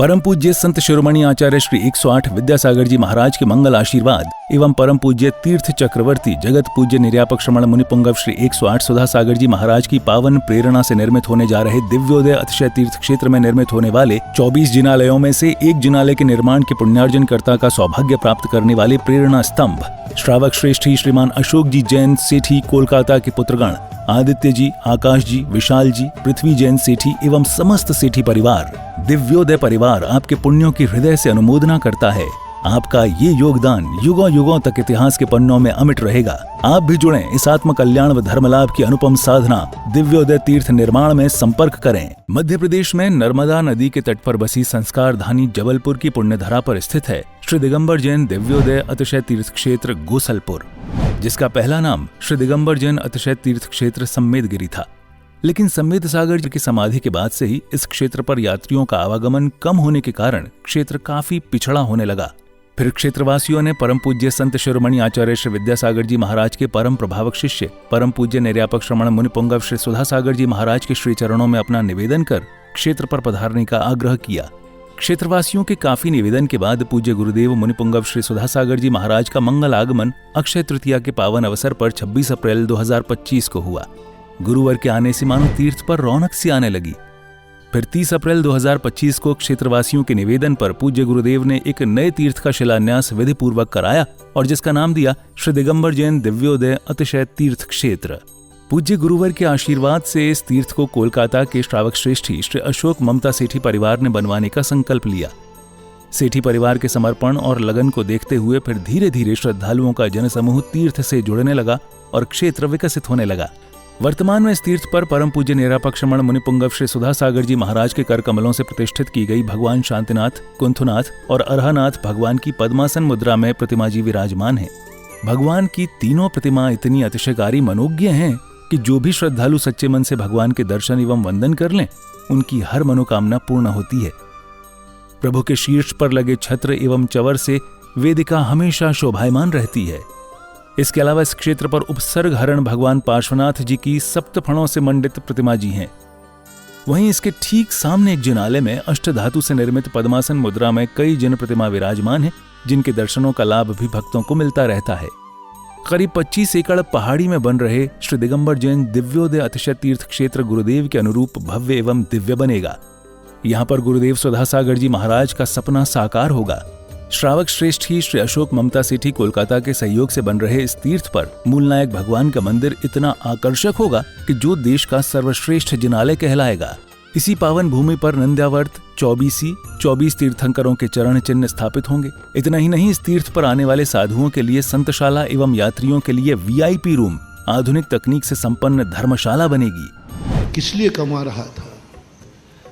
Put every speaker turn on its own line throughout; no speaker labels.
परम पूज्य संत शिरोमणि आचार्य श्री 108 विद्यासागर जी महाराज के मंगल आशीर्वाद एवं परम पूज्य तीर्थ चक्रवर्ती जगत पूज्य निर्यापक श्रमण मुनिपुंगव श्री 108 सुधा सागर जी महाराज की पावन प्रेरणा से निर्मित होने जा रहे दिव्योदय अतिशय तीर्थ क्षेत्र में निर्मित होने वाले 24 जिनालयों में से एक जिनालय के निर्माण के पुण्यार्जन कर्ता का सौभाग्य प्राप्त करने वाले प्रेरणा स्तंभ श्रावक श्रेष्ठी श्रीमान अशोक जी जैन सेठी कोलकाता के पुत्रगण आदित्य जी, आकाश जी, विशाल जी, पृथ्वी जैन सेठी एवं समस्त सेठी परिवार, दिव्योदय परिवार आपके पुण्यों की हृदय से अनुमोदना करता है। आपका ये योगदान युगों युगों तक इतिहास के पन्नों में अमिट रहेगा। आप भी जुड़ें इस आत्म कल्याण व धर्म लाभ की अनुपम साधना दिव्योदय तीर्थ निर्माण में संपर्क करें। मध्य प्रदेश में नर्मदा नदी के तट पर बसी संस्कार धानी जबलपुर की पुण्यधरा पर स्थित है श्री दिगंबर जैन दिव्योदय अतिशय तीर्थ क्षेत्र गोसलपुर, जिसका पहला नाम श्री दिगंबर जैन अतिशय तीर्थ क्षेत्र सम्मेदगिरी था। लेकिन सम्मेद सागर जी की समाधि के बाद से ही इस क्षेत्र पर यात्रियों का आवागमन कम होने के कारण क्षेत्र काफी पिछड़ा होने लगा। फिर क्षेत्रवासियों ने परम पूज्य संत शिरोमणि आचार्य श्री विद्यासागर जी महाराज के परम प्रभावक शिष्य परम पूज्य निर्यापक श्रमण मुनिपुंगव श्री सुधा सागर जी महाराज के श्री चरणों में अपना निवेदन कर क्षेत्र पर पधारने का आग्रह किया। क्षेत्रवासियों के काफी निवेदन के बाद पूज्य गुरुदेव मुनिपुंगव श्री सुधा सागर जी महाराज का मंगल आगमन अक्षय तृतीया के पावन अवसर पर 26 अप्रैल 2025 को हुआ। गुरुवार के आने से मानो तीर्थ पर रौनक सी आने लगी। फिर 30 अप्रैल 2025 को क्षेत्रवासियों के निवेदन पर पूज्य गुरुदेव ने एक नए तीर्थ का शिलान्यास विधि पूर्वक कराया और जिसका नाम दिया श्री दिगंबर जैन दिव्योदय अतिशय तीर्थ क्षेत्र। पूज्य गुरुवर के आशीर्वाद से इस तीर्थ को कोलकाता के श्रावक श्रेष्ठी श्री अशोक ममता सेठी परिवार ने बनवाने का संकल्प लिया। सेठी परिवार के समर्पण और लगन को देखते हुए फिर धीरे धीरे श्रद्धालुओं का जनसमूह तीर्थ से जुड़ने लगा और क्षेत्र विकसित होने लगा। वर्तमान में इस तीर्थ पर परम पूज्य निर्यापक श्रमण मुनिपुंगव श्री सुधा सागर जी महाराज के कर कमलों से प्रतिष्ठित की गई भगवान शांतिनाथ, कुंथुनाथ और अरहनाथ भगवान की पद्मासन मुद्रा में प्रतिमा जी विराजमान है। भगवान की तीनों प्रतिमा इतनी अतिशयकारी मनोज्ञ हैं कि जो भी श्रद्धालु सच्चे मन से भगवान के दर्शन एवं वंदन कर लें, उनकी हर मनोकामना पूर्ण होती है। प्रभु के शीर्ष पर लगे छत्र एवं चवर से वेदिका हमेशा शोभायमान रहती है। इसके अलावा इस क्षेत्र पर उपसर्ग हरण भगवान पार्श्वनाथ जी की सप्तफणों से मंडित प्रतिमा जी हैं। वहीं इसके ठीक सामने एक जिनालय में अष्टधातु से निर्मित पद्मासन मुद्रा में कई जिन प्रतिमा विराजमान हैं, जिनके दर्शनों का लाभ भी भक्तों को मिलता रहता है। करीब 25 एकड़ पहाड़ी में बन रहे श्री दिगंबर जैन दिव्योदय अतिशय तीर्थ क्षेत्र गुरुदेव के अनुरूप भव्य एवं दिव्य बनेगा। यहाँ पर गुरुदेव सुधा सागर जी महाराज का सपना साकार होगा। श्रावक श्रेष्ठी श्री अशोक ममता सेठी कोलकाता के सहयोग से बन रहे इस तीर्थ पर मूलनायक भगवान का मंदिर इतना आकर्षक होगा कि जो देश का सर्वश्रेष्ठ जिनालय कहलाएगा। इसी पावन भूमि पर नंद्यावर्त 24 तीर्थंकरों के चरण चिन्ह स्थापित होंगे। इतना ही नहीं, इस तीर्थ पर आने वाले साधुओं के लिए संतशाला एवं यात्रियों के लिए VIP रूम, आधुनिक तकनीक से संपन्न धर्मशाला बनेगी।
किस लिए कमा रहा था,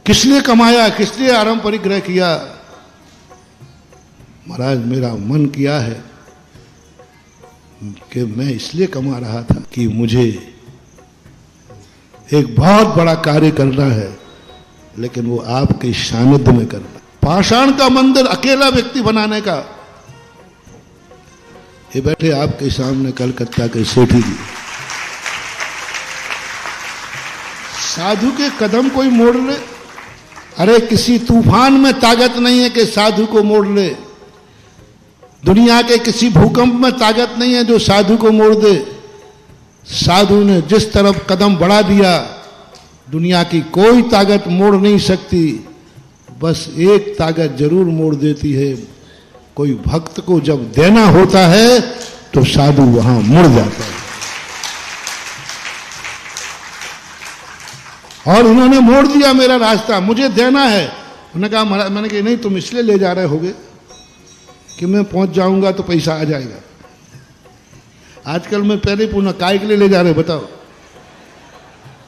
किस लिए कमाया, किस लिए आराम परिग्रह किया? महाराज मेरा मन किया है कि मैं इसलिए कमा रहा था कि मुझे एक बहुत बड़ा कार्य करना है, लेकिन वो आपके सानिध्य में करना। पाषाण का मंदिर अकेला व्यक्ति बनाने का। ये बैठे आपके सामने कलकत्ता के सेठी जी, साधु के कदम कोई मोड़ ले। अरे किसी तूफान में ताकत नहीं है कि साधु को मोड़ ले। दुनिया के किसी भूकंप में ताकत नहीं है जो साधु को मोड़ दे। साधु ने जिस तरफ कदम बढ़ा दिया, दुनिया की कोई ताकत मोड़ नहीं सकती। बस एक ताकत जरूर मोड़ देती है, कोई भक्त को जब देना होता है तो साधु वहां मुड़ जाता है। और उन्होंने मोड़ दिया मेरा रास्ता, मुझे देना है। उन्होंने कहा महाराज, मैंने कहा नहीं, तुम इसलिए ले जा रहे होगे कि मैं पहुंच जाऊंगा तो पैसा आ जाएगा। आजकल मैं पहले पूछना काय के लिए ले जा रहे बताओ?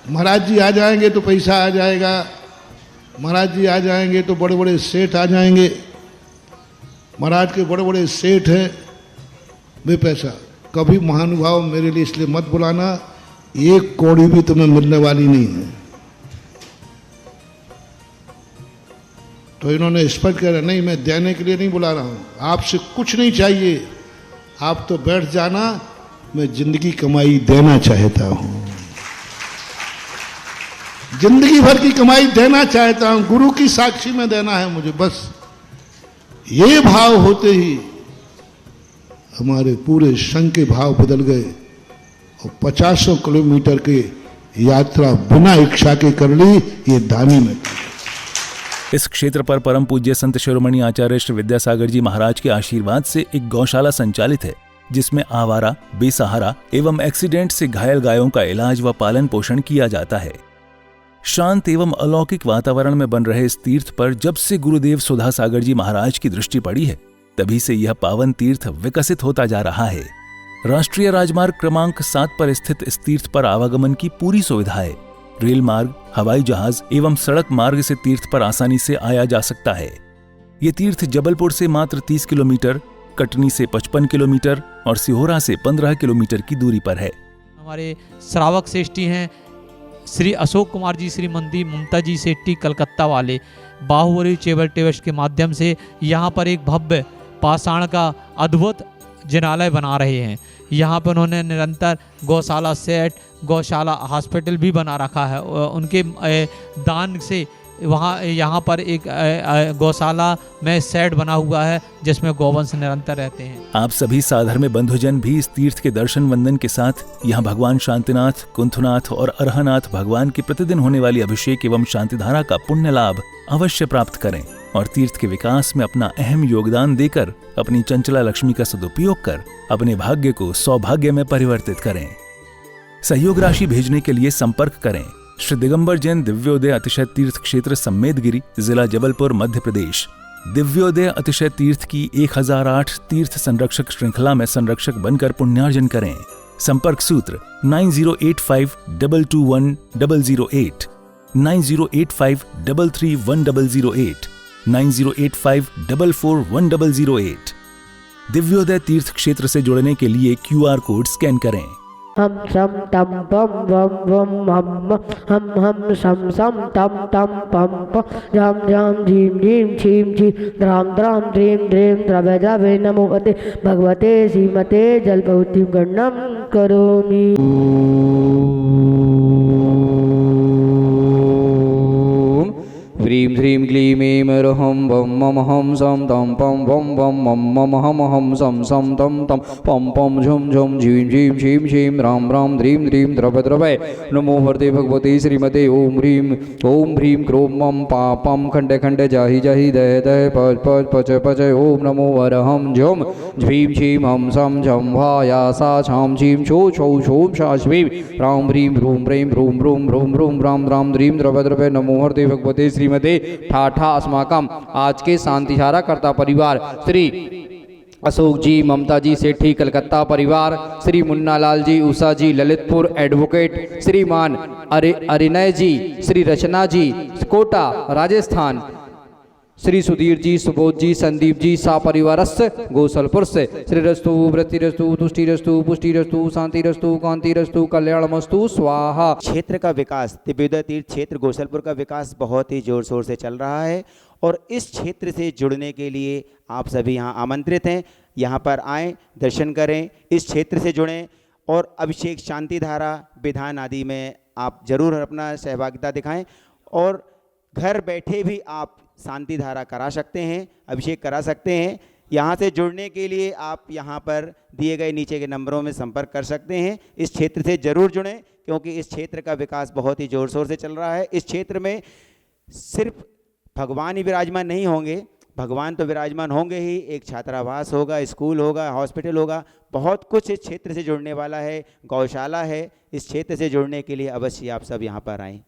महाराज जी आ जाएंगे तो पैसा आ जाएगा, महाराज जी आ जाएंगे तो बड़े बड़े सेठ आ जाएंगे, महाराज के बड़े बड़े सेठ हैं, वे पैसा। कभी महानुभाव मेरे लिए इसलिए मत बुलाना, एक कौड़ी भी तुम्हें मिलने वाली नहीं है। तो इन्होंने स्पष्ट कहा नहीं, मैं देने के लिए नहीं बुला रहा हूं, आपसे कुछ नहीं चाहिए, आप तो बैठ जाना, मैं जिंदगी कमाई देना चाहता हूं। जिंदगी भर की कमाई देना चाहता हूं, गुरु की साक्षी में देना है मुझे, बस ये भाव होते ही हमारे पूरे संघ के भाव बदल गए और 50 किलोमीटर की यात्रा बिना इच्छा के कर ली, ये दानी में।
इस क्षेत्र पर परम पूज्य संत शिरोमणि आचार्य श्री विद्यासागर जी महाराज के आशीर्वाद से एक गौशाला संचालित है, जिसमें आवारा, बेसहारा एवं एक्सीडेंट से घायल गायों का इलाज व पालन पोषण किया जाता है। शांत एवं अलौकिक वातावरण में बन रहे इस तीर्थ पर जब से गुरुदेव सुधा सागर जी महाराज की दृष्टि पड़ी है, तभी से यह पावन तीर्थ विकसित होता जा रहा है। राष्ट्रीय राजमार्ग क्रमांक 7 पर स्थित इस तीर्थ पर आवागमन की पूरी सुविधा है। रेल मार्ग, हवाई जहाज एवं सड़क मार्ग से तीर्थ पर आसानी से आया जा सकता है। ये तीर्थ जबलपुर से मात्र 30 किलोमीटर, कटनी से 55 किलोमीटर और सिहोरा से 15 किलोमीटर की दूरी पर है।
हमारे श्रावक श्रेष्ठी हैं श्री अशोक कुमार जी, श्रीमती ममता जी सेट्टी कलकत्ता वाले, बाहुबली चेबल टेवश के माध्यम से यहाँ पर एक भव्य पाषाण का अद्भुत जिनालय बना रहे हैं। यहाँ पर उन्होंने निरंतर गौशाला सेट, गौशाला हॉस्पिटल भी बना रखा है। उनके दान से वहाँ यहाँ पर एक गौशाला में सेट बना हुआ है जिसमें गौवंश निरंतर रहते हैं।
आप सभी साधर्म्य बंधुजन भी इस तीर्थ के दर्शन वंदन के साथ यहाँ भगवान शांतिनाथ, कुंथनाथ और अरहनाथ भगवान की प्रतिदिन होने वाली अभिषेक एवं शांतिधारा का पुण्य लाभ अवश्य प्राप्त करें और तीर्थ के विकास में अपना अहम योगदान देकर अपनी चंचला लक्ष्मी का सदुपयोग कर अपने भाग्य को सौभाग्य में परिवर्तित करें। सहयोग राशि भेजने के लिए संपर्क करें श्री दिगंबर जैन दिव्योदय अतिशय तीर्थ क्षेत्र सम्मेदगिरी, जिला जबलपुर, मध्य प्रदेश। दिव्योदय अतिशय तीर्थ की 1008 तीर्थ संरक्षक श्रृंखला में संरक्षक बनकर पुण्यार्जन करें। संपर्क सूत्र 9085221008, 9085331008, 9085441008। दिव्योदय तीर्थ क्षेत्र से जुड़ने के लिए QR कोड स्कैन करें।
हम सम तम पम वम वम हम सम सम तम तम पम पम जाम जाम झीम झीम छीम छीम द्राम द्राम द्रीम द्रीम द्रवे द्रवे नमोते भगवते श्रीमते जलपौतिं गण्यं करोमि।
ह्रीं ह्रीं क्लीं ऐं रहं वं मम हं सं तं पं वं वं मम मम हम हं सं सं तं तं पं पं झुं झुं झीं झीं छीं छीं राम राम ह्रीं ह्रीं द्रव द्रवै नमो वरदे भगवते श्रीमते ॐ ह्रीं क्रों मम पापं खण्डे खण्डे जाहि जाहि दय दय पच पच पच पच ॐ नमो वरहं झुं झ्रीं छीं हं सं झं भाया सा छां छीं छो छौ छौं शा श्रीं राम ह्रीं ह्रूं ह्रीं ह्रूं ह्रूं ह्रूं ह्रूं राम राम ह्रीं द्रव द्रवै नमो वरदे भगवते श्रीमते ठाठा अस्माकम। आज के शांतिधारा कर्ता परिवार श्री अशोक जी, ममता जी सेठी कलकत्ता परिवार, श्री मुन्नालाल जी, उषा जी ललितपुर एडवोकेट, श्रीमान अरिनय जी, श्री रचना जी कोटा राजस्थान, श्री सुधीर जी, सुबोध जी, संदीप जी सा परिवारस्य गोसलपुर से श्रीरस्तु वृत्तिरस्तु तुष्टिरस्तु पुष्टिरस्तु शांतिरस्तु कांतिरस्तु कल्याणमस्तु स्वाहा।
क्षेत्र का विकास, दिव्योदय तीर्थ क्षेत्र गोसलपुर का विकास बहुत ही जोर शोर से चल रहा है और इस क्षेत्र से जुड़ने के लिए आप सभी यहाँ आमंत्रित हैं। यहाँ पर आएँ, दर्शन करें, इस क्षेत्र से जुड़ें और अभिषेक, शांतिधारा, विधान आदि में आप जरूर अपना सहभागिता दिखाएं और घर बैठे भी आप शांतिधारा करा सकते हैं, अभिषेक करा सकते हैं। यहाँ से जुड़ने के लिए आप यहाँ पर दिए गए नीचे के नंबरों में संपर्क कर सकते हैं। इस क्षेत्र से ज़रूर जुड़ें क्योंकि इस क्षेत्र का विकास बहुत ही ज़ोर शोर से चल रहा है। इस क्षेत्र में सिर्फ भगवान ही विराजमान नहीं होंगे, भगवान तो विराजमान होंगे ही, एक छात्रावास होगा, स्कूल होगा, हॉस्पिटल होगा, बहुत कुछ इस क्षेत्र से जुड़ने वाला है, गौशाला है। इस क्षेत्र से जुड़ने के लिए अवश्य आप सब यहाँ पर आएँ।